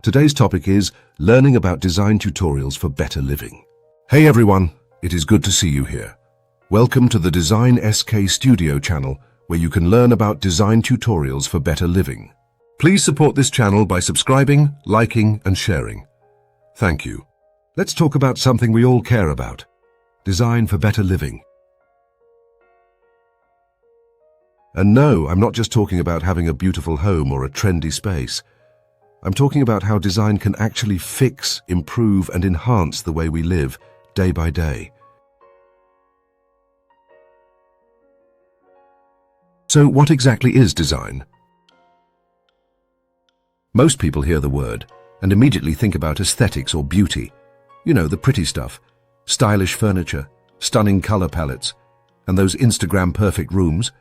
Today's topic is learning about design tutorials for better living. Hey everyone, it is good to see you here. Welcome to the Design SK Studio channel, where you can learn about design tutorials for better living. Please support this channel by subscribing, liking, and sharing. Thank you. Let's talk about something we all care about: design for better living. And no, I'm not just talking about having a beautiful home or a trendy space. I'm talking about how design can actually fix, improve, and enhance the way we live day by day. So what exactly is design? Most people hear the word and immediately think about aesthetics or beauty. You know, the pretty stuff, stylish furniture, stunning color palettes, and those Instagram-perfect rooms.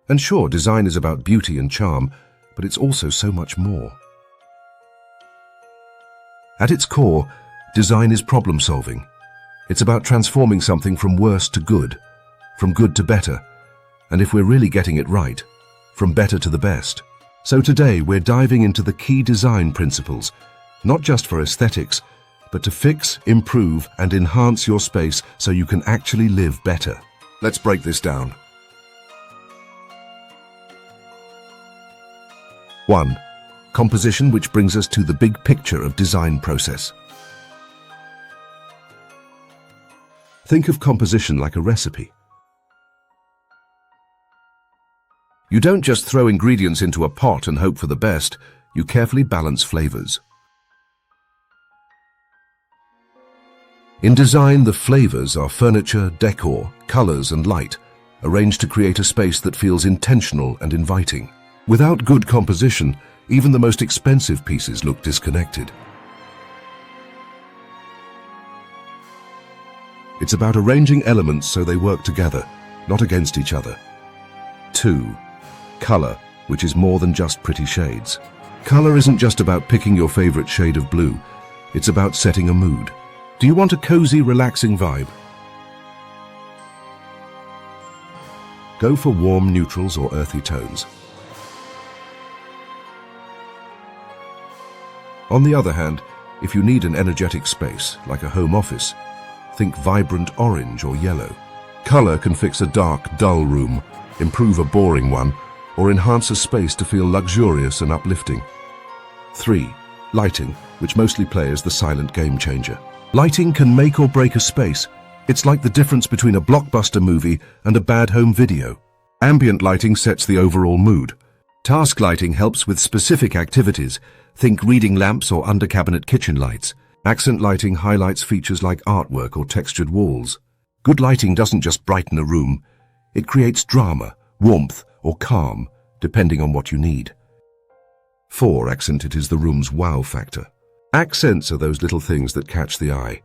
And sure, design is about beauty and charm, but it's also so much more. At its core, design is problem-solving. It's about transforming something from worse to good, from good to better, and if we're really getting it right, from better to the best. So today we're diving into the key design principles, not just for aesthetics, but to fix, improve, and enhance your space so you can actually live better. Let's break this down. 1. Composition, which brings us to the big picture of design process. Think of composition like a recipe. You don't just throw ingredients into a pot and hope for the best, you carefully balance flavors. In design, the flavors are furniture, decor, colors, and light, arranged to create a space that feels intentional and inviting. Without good composition, even the most expensive pieces look disconnected. It's about arranging elements so they work together, not against each other. 2. Color, which is more than just pretty shades. Color isn't just about picking your favorite shade of blue, it's about setting a mood. Do you want a cozy, relaxing vibe? Go for warm neutrals or earthy tones. On the other hand, if you need an energetic space, like a home office, think vibrant orange or yellow. Color can fix a dark, dull room, improve a boring one, or enhance a space to feel luxurious and uplifting. 3. Lighting, which mostly play as the silent game changer. Lighting can make or break a space. It's like the difference between a blockbuster movie and a bad home video. Ambient lighting sets the overall mood. Task lighting helps with specific activities. Think reading lamps or under-cabinet kitchen lights. Accent lighting highlights features like artwork or textured walls. Good lighting doesn't just brighten a room. It creates drama, warmth, or calm, depending on what you need. 4. Accent, it is the room's wow factor. Accents are those little things that catch the eye.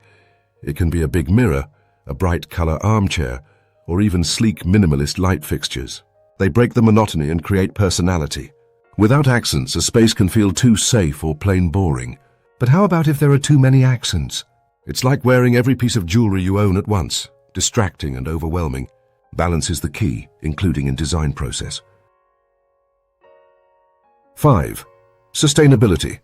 It can be a big mirror, a bright color armchair, or even sleek minimalist light fixtures. They break the monotony and create personality. Without accents, a space can feel too safe or plain boring. But how about if there are too many accents? It's like wearing every piece of jewelry you own at once, distracting and overwhelming. Balance is the key, including in design process. 5. Sustainability.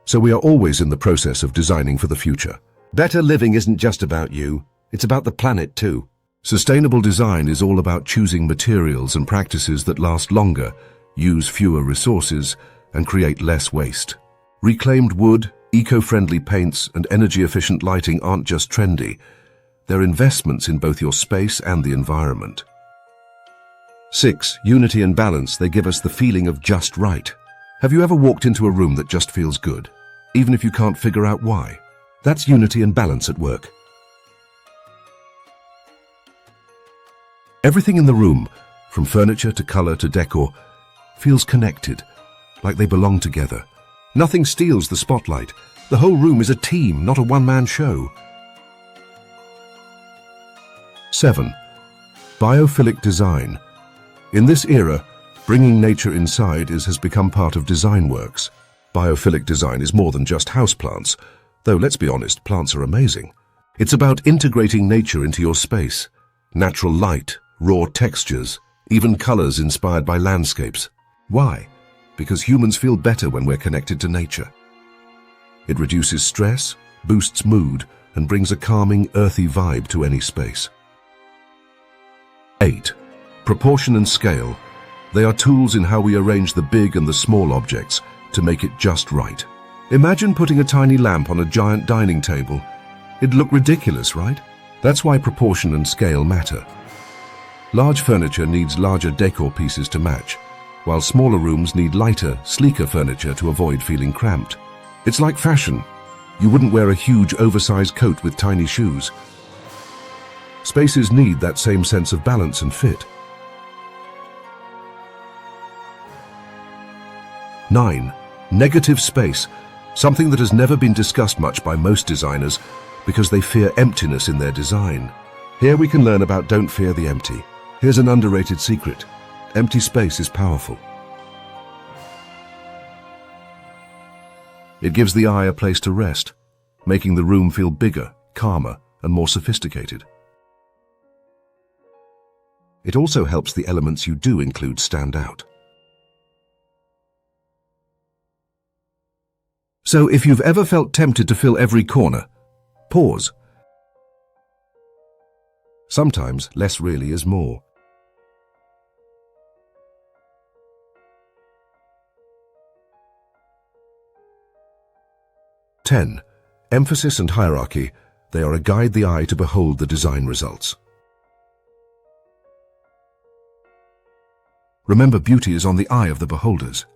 So we are always in the process of designing for the future. Better living isn't just about you, it's about the planet too. Sustainable design is all about choosing materials and practices that last longer, use fewer resources, and create less waste. Reclaimed wood, eco-friendly paints, and energy-efficient lighting aren't just trendy. They're investments in both your space and the environment. 6. Unity and balance. They give us the feeling of just right. Have you ever walked into a room that just feels good, even if you can't figure out why? That's unity and balance at work. Everything in the room, from furniture to color to decor, feels connected, like they belong together. Nothing steals the spotlight. The whole room is a team, not a one-man show. 7. Biophilic design. In this era, bringing nature inside has become part of design works. Biophilic design is more than just houseplants, though let's be honest, plants are amazing. It's about integrating nature into your space. Natural light, raw textures, even colors inspired by landscapes. Why? because humans feel better when we're connected to nature. It reduces stress, boosts mood, and brings a calming, earthy vibe to any space. 8. Proportion and scale. They are tools in how we arrange the big and the small objects to make it just right. Imagine putting a tiny lamp on a giant dining table. It'd look ridiculous, right? That's why proportion and scale matter. Large furniture needs larger decor pieces to match, while smaller rooms need lighter, sleeker furniture to avoid feeling cramped. It's like fashion. You wouldn't wear a huge, oversized coat with tiny shoes. Spaces need that same sense of balance and fit. 9. Negative space. Something that has never been discussed much by most designers because they fear emptiness in their design. Here we can learn about don't fear the empty. Here's an underrated secret. Empty space is powerful. It gives the eye a place to rest, making the room feel bigger, calmer, and more sophisticated. It also helps the elements you do include stand out. So if you've ever felt tempted to fill every corner, pause. Sometimes less really is more. (10) Emphasis and hierarchy. They are a guide the eye to behold the design results. Remember, beauty is on the eye of the beholders.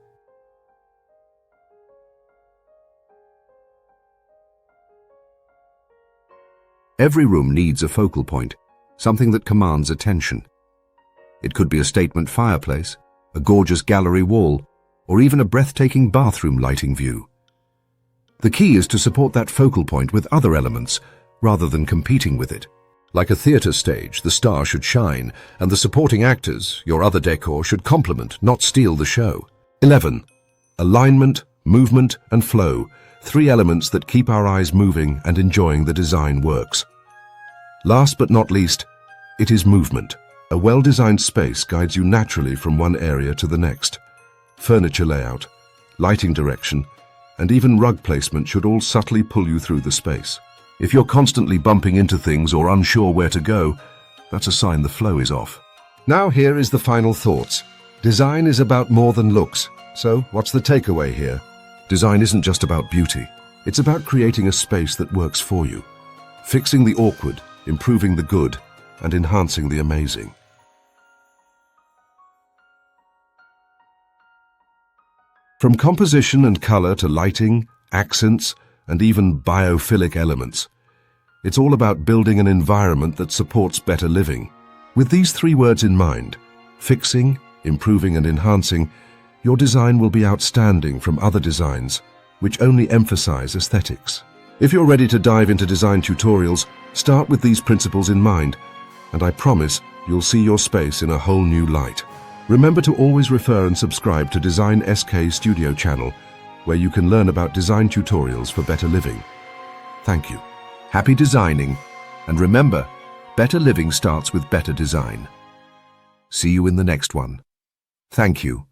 Every room needs a focal point, something that commands attention. It could be a statement fireplace, a gorgeous gallery wall, or even a breathtaking bathroom lighting view. The key is to support that focal point with other elements, rather than competing with it. Like a theatre stage, the star should shine, and the supporting actors, your other decor, should complement, not steal the show. 11. Alignment, movement, and flow. 3 elements that keep our eyes moving and enjoying the design works. Last but not least, it is movement. A well-designed space guides you naturally from one area to the next. Furniture layout, lighting direction, and even rug placement should all subtly pull you through the space. If you're constantly bumping into things or unsure where to go, that's a sign the flow is off. Now here is the final thoughts. Design is about more than looks. So what's the takeaway here? Design isn't just about beauty. It's about creating a space that works for you. Fixing the awkward, improving the good, and enhancing the amazing. From composition and color to lighting, accents, and even biophilic elements, it's all about building an environment that supports better living. With these 3 words in mind, fixing, improving, and enhancing, your design will be outstanding from other designs, which only emphasize aesthetics. If you're ready to dive into design tutorials, start with these principles in mind, and I promise you'll see your space in a whole new light. Remember to always refer and subscribe to Design SK Studio channel, where you can learn about design tutorials for better living. Thank you. Happy designing, and remember, better living starts with better design. See you in the next one. Thank you.